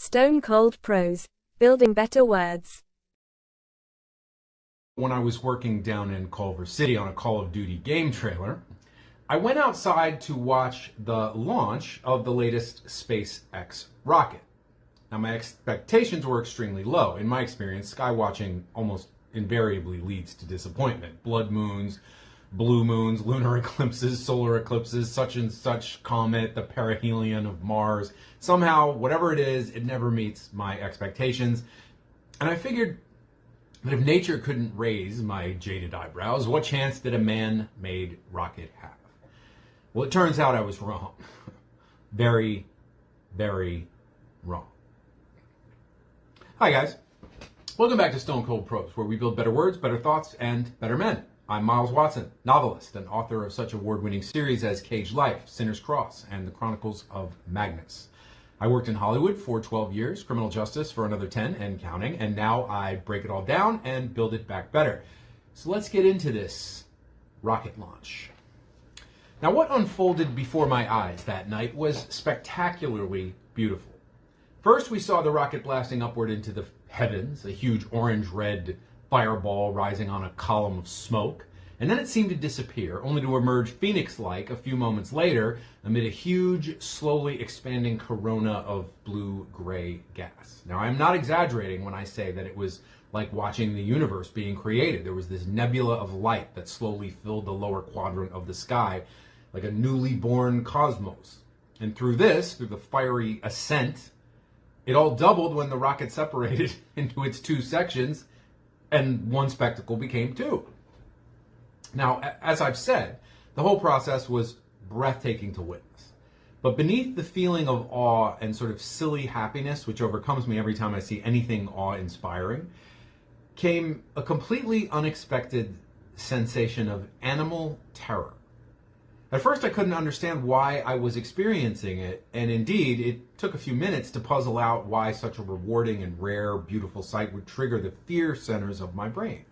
Stone Cold Prose, building better words. When I was working down in Culver City on a Call of Duty game trailer, I went outside to watch the launch of the latest SpaceX rocket. Now, my expectations were extremely low. In my experience, skywatching almost invariably leads to disappointment. Blood moons, blue moons, lunar eclipses, solar eclipses, such and such comet, the perihelion of Mars. Somehow, whatever it is, it never meets my expectations. And I figured that if nature couldn't raise my jaded eyebrows, what chance did a man-made rocket have? Well, it turns out I was wrong. Very, very wrong. Hi, guys. Welcome back to Stone Cold Prose, where we build better words, better thoughts, and better men. I'm Miles Watson, novelist and author of such award-winning series as Caged Life, Sinner's Cross, and The Chronicles of Magnus. I worked in Hollywood for 12 years, criminal justice for another 10 and counting, and now I break it all down and build it back better. So let's get into this rocket launch. Now, what unfolded before my eyes that night was spectacularly beautiful. First, we saw the rocket blasting upward into the heavens, a huge orange-red fireball rising on a column of smoke, and then it seemed to disappear, only to emerge phoenix-like a few moments later amid a huge, slowly expanding corona of blue-gray gas. Now, I'm not exaggerating when I say that it was like watching the universe being created. There was this nebula of light that slowly filled the lower quadrant of the sky, like a newly born cosmos. And through the fiery ascent, it all doubled when the rocket separated into its two sections, and one spectacle became two. Now, as I've said, the whole process was breathtaking to witness. But beneath the feeling of awe and sort of silly happiness, which overcomes me every time I see anything awe-inspiring, came a completely unexpected sensation of animal terror. At first, I couldn't understand why I was experiencing it, and indeed, it took a few minutes to puzzle out why such a rewarding and rare, beautiful sight would trigger the fear centers of my brain.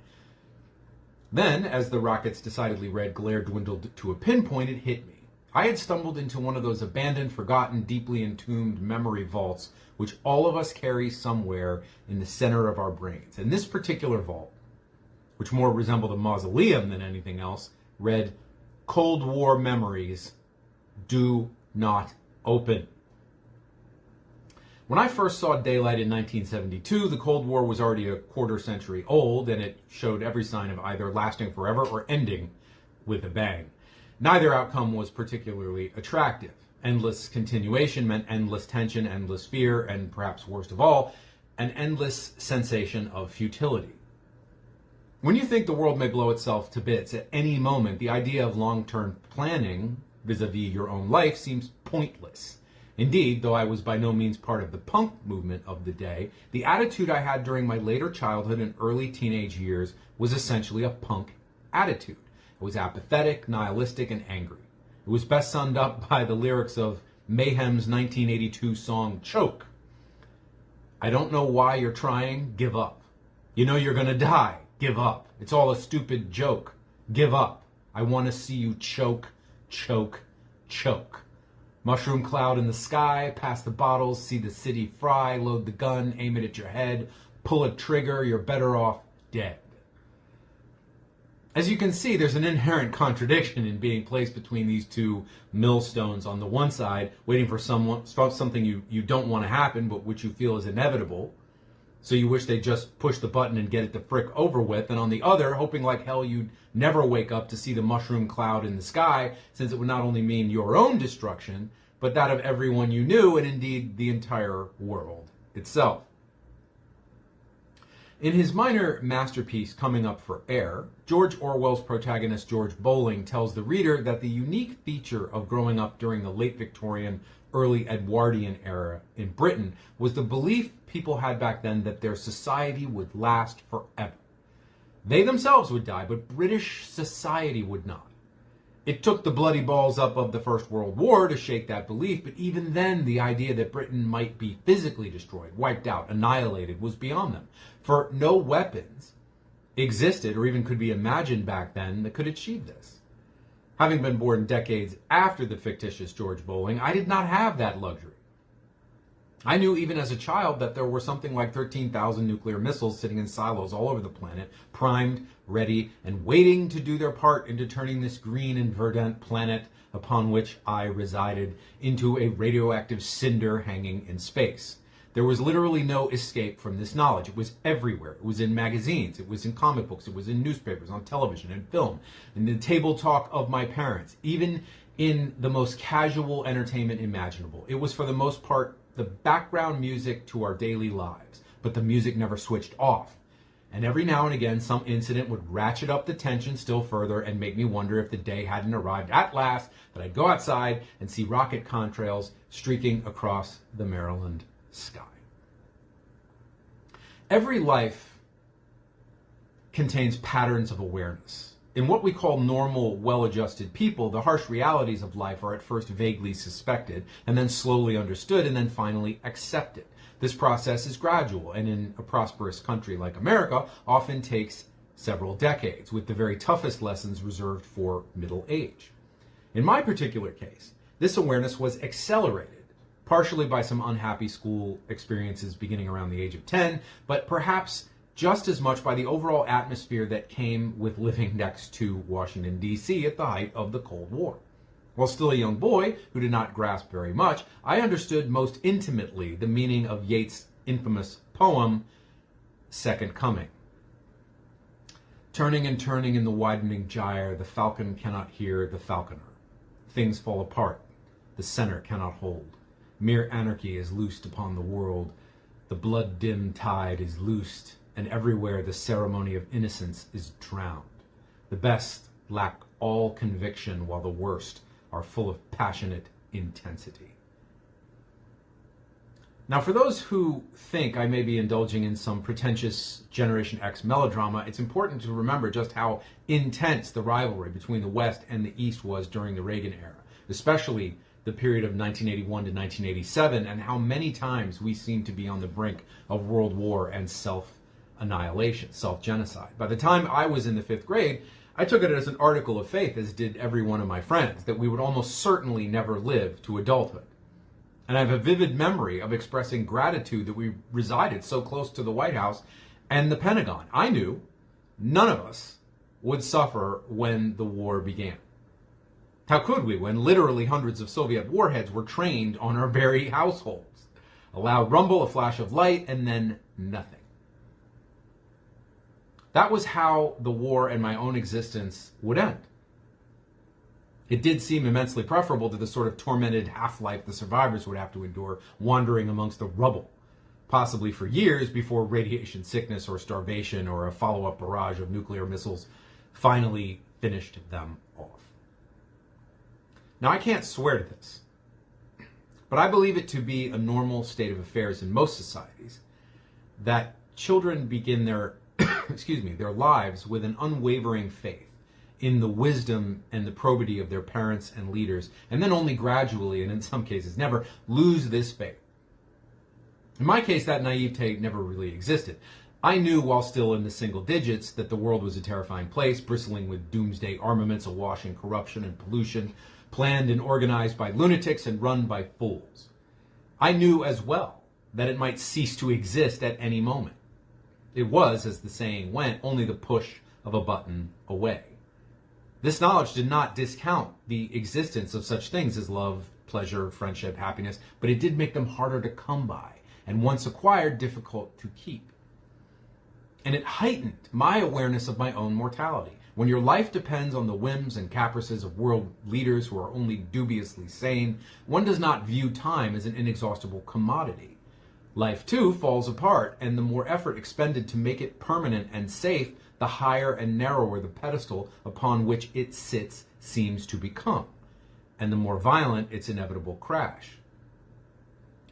Then, as the rocket's decidedly red glare dwindled to a pinpoint, it hit me. I had stumbled into one of those abandoned, forgotten, deeply entombed memory vaults which all of us carry somewhere in the center of our brains. And this particular vault, which more resembled a mausoleum than anything else, read, "Cold War memories do not open." When I first saw daylight in 1972, the Cold War was already a quarter century old, and it showed every sign of either lasting forever or ending with a bang. Neither outcome was particularly attractive. Endless continuation meant endless tension, endless fear, and perhaps worst of all, an endless sensation of futility. When you think the world may blow itself to bits at any moment, the idea of long-term planning vis-a-vis your own life seems pointless. Indeed, though I was by no means part of the punk movement of the day, the attitude I had during my later childhood and early teenage years was essentially a punk attitude. It was apathetic, nihilistic, and angry. It was best summed up by the lyrics of Mayhem's 1982 song, Choke. I don't know why you're trying, give up. You know you're gonna die, give up. It's all a stupid joke, give up. I want to see you choke, choke, choke. Mushroom cloud in the sky, pass the bottles, see the city fry, load the gun, aim it at your head, pull a trigger, you're better off dead. As you can see, there's an inherent contradiction in being placed between these two millstones on the one side, waiting for something you don't want to happen, but which you feel is inevitable. So you wish they'd just push the button and get it the frick over with, and on the other, hoping like hell you'd never wake up to see the mushroom cloud in the sky, since it would not only mean your own destruction, but that of everyone you knew, and indeed the entire world itself. In his minor masterpiece, Coming Up for Air, George Orwell's protagonist George Bowling tells the reader that the unique feature of growing up during the late Victorian, early Edwardian era in Britain was the belief people had back then that their society would last forever. They themselves would die, but British society would not. It took the bloody balls up of the First World War to shake that belief, but even then the idea that Britain might be physically destroyed, wiped out, annihilated was beyond them. For no weapons existed or even could be imagined back then that could achieve this. Having been born decades after the fictitious George Bowling, I did not have that luxury. I knew even as a child that there were something like 13,000 nuclear missiles sitting in silos all over the planet, primed, ready, and waiting to do their part into turning this green and verdant planet upon which I resided into a radioactive cinder hanging in space. There was literally no escape from this knowledge. It was everywhere. It was in magazines, it was in comic books, it was in newspapers, on television and film, in the table talk of my parents, even in the most casual entertainment imaginable. It was for the most part the background music to our daily lives, but the music never switched off. And every now and again, some incident would ratchet up the tension still further and make me wonder if the day hadn't arrived at last that I'd go outside and see rocket contrails streaking across the Maryland sky. Every life contains patterns of awareness. In what we call normal, well-adjusted people, the harsh realities of life are at first vaguely suspected, and then slowly understood, and then finally accepted. This process is gradual, and in a prosperous country like America, often takes several decades, with the very toughest lessons reserved for middle age. In my particular case, this awareness was accelerated, partially by some unhappy school experiences beginning around the age of 10, but perhaps just as much by the overall atmosphere that came with living next to Washington, D.C. at the height of the Cold War. While still a young boy who did not grasp very much, I understood most intimately the meaning of Yeats' infamous poem, Second Coming. Turning and turning in the widening gyre, the falcon cannot hear the falconer. Things fall apart, the center cannot hold. Mere anarchy is loosed upon the world. The blood-dimmed tide is loosed, and everywhere the ceremony of innocence is drowned. The best lack all conviction, while the worst are full of passionate intensity. Now, for those who think I may be indulging in some pretentious Generation X melodrama, it's important to remember just how intense the rivalry between the West and the East was during the Reagan era, especially the period of 1981 to 1987, and how many times we seemed to be on the brink of World War and self-annihilation, self-genocide. By the time I was in the 5th grade, I took it as an article of faith, as did every one of my friends, that we would almost certainly never live to adulthood. And I have a vivid memory of expressing gratitude that we resided so close to the White House and the Pentagon. I knew none of us would suffer when the war began. How could we, when literally hundreds of Soviet warheads were trained on our very households? A loud rumble, a flash of light, and then nothing. That was how the war and my own existence would end. It did seem immensely preferable to the sort of tormented half-life the survivors would have to endure wandering amongst the rubble, possibly for years before radiation sickness or starvation or a follow-up barrage of nuclear missiles finally finished them off. Now, I can't swear to this, but I believe it to be a normal state of affairs in most societies that children begin their their lives with an unwavering faith in the wisdom and the probity of their parents and leaders, and then only gradually, and in some cases never, lose this faith. In my case, that naivete never really existed. I knew, while still in the single digits, that the world was a terrifying place, bristling with doomsday armaments awash in corruption and pollution, planned and organized by lunatics and run by fools. I knew as well that it might cease to exist at any moment. It was, as the saying went, only the push of a button away. This knowledge did not discount the existence of such things as love, pleasure, friendship, happiness, but it did make them harder to come by, and once acquired, difficult to keep. And it heightened my awareness of my own mortality. When your life depends on the whims and caprices of world leaders who are only dubiously sane, one does not view time as an inexhaustible commodity. Life, too, falls apart, and the more effort expended to make it permanent and safe, the higher and narrower the pedestal upon which it sits seems to become, and the more violent its inevitable crash.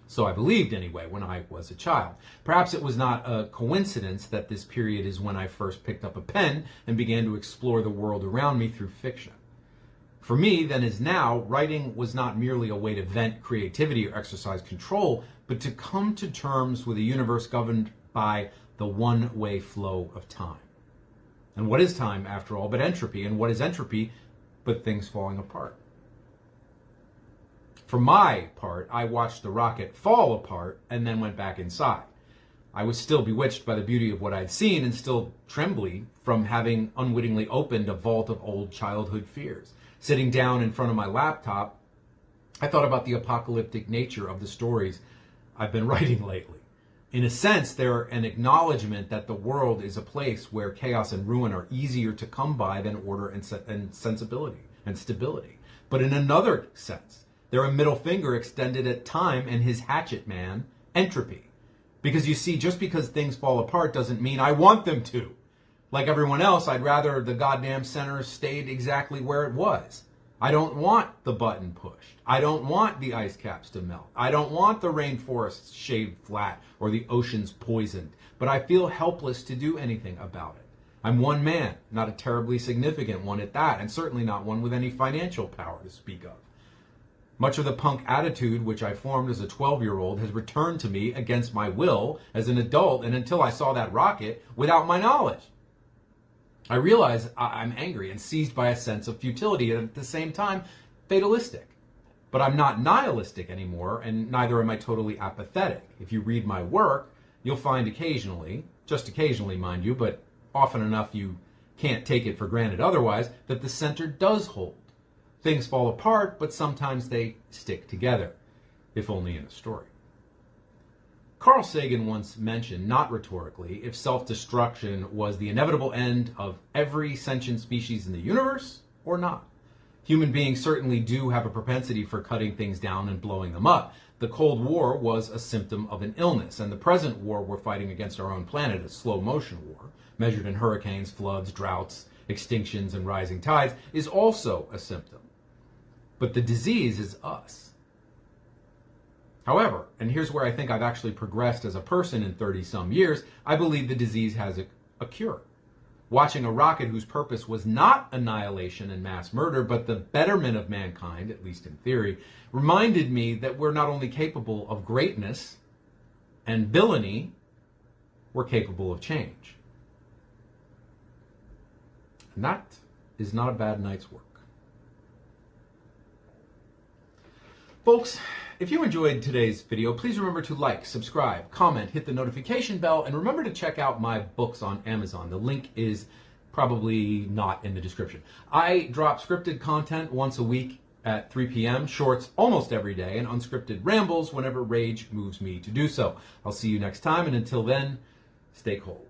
So I believed, anyway, when I was a child. Perhaps it was not a coincidence that this period is when I first picked up a pen and began to explore the world around me through fiction. For me, then as now, writing was not merely a way to vent creativity or exercise control, but to come to terms with a universe governed by the one-way flow of time. And what is time, after all, but entropy? And what is entropy but things falling apart? For my part, I watched the rocket fall apart and then went back inside. I was still bewitched by the beauty of what I'd seen and still trembly from having unwittingly opened a vault of old childhood fears. Sitting down in front of my laptop, I thought about the apocalyptic nature of the stories I've been writing lately. In a sense, they're an acknowledgement that the world is a place where chaos and ruin are easier to come by than order and sensibility and stability. But in another sense, they're a middle finger extended at time and his hatchet man, entropy. Because you see, just because things fall apart doesn't mean I want them to. Like everyone else, I'd rather the goddamn center stayed exactly where it was. I don't want the button pushed. I don't want the ice caps to melt. I don't want the rainforests shaved flat or the oceans poisoned. But I feel helpless to do anything about it. I'm one man, not a terribly significant one at that, and certainly not one with any financial power to speak of. Much of the punk attitude which I formed as a 12-year-old has returned to me against my will as an adult and until I saw that rocket without my knowledge. I realize I'm angry and seized by a sense of futility and at the same time fatalistic. But I'm not nihilistic anymore, and neither am I totally apathetic. If you read my work, you'll find occasionally, just occasionally mind you, but often enough you can't take it for granted otherwise, that the center does hold. Things fall apart, but sometimes they stick together, if only in a story. Carl Sagan once mentioned, not rhetorically, if self-destruction was the inevitable end of every sentient species in the universe or not. Human beings certainly do have a propensity for cutting things down and blowing them up. The Cold War was a symptom of an illness, and the present war we're fighting against our own planet, a slow-motion war, measured in hurricanes, floods, droughts, extinctions, and rising tides, is also a symptom. But the disease is us. However, and here's where I think I've actually progressed as a person in 30-some years, I believe the disease has a cure. Watching a rocket whose purpose was not annihilation and mass murder, but the betterment of mankind, at least in theory, reminded me that we're not only capable of greatness and villainy, we're capable of change. And that is not a bad night's work. Folks, if you enjoyed today's video, please remember to like, subscribe, comment, hit the notification bell, and remember to check out my books on Amazon. The link is probably not in the description. I drop scripted content once a week at 3 p.m., shorts almost every day, and unscripted rambles whenever rage moves me to do so. I'll see you next time, and until then, stay cold.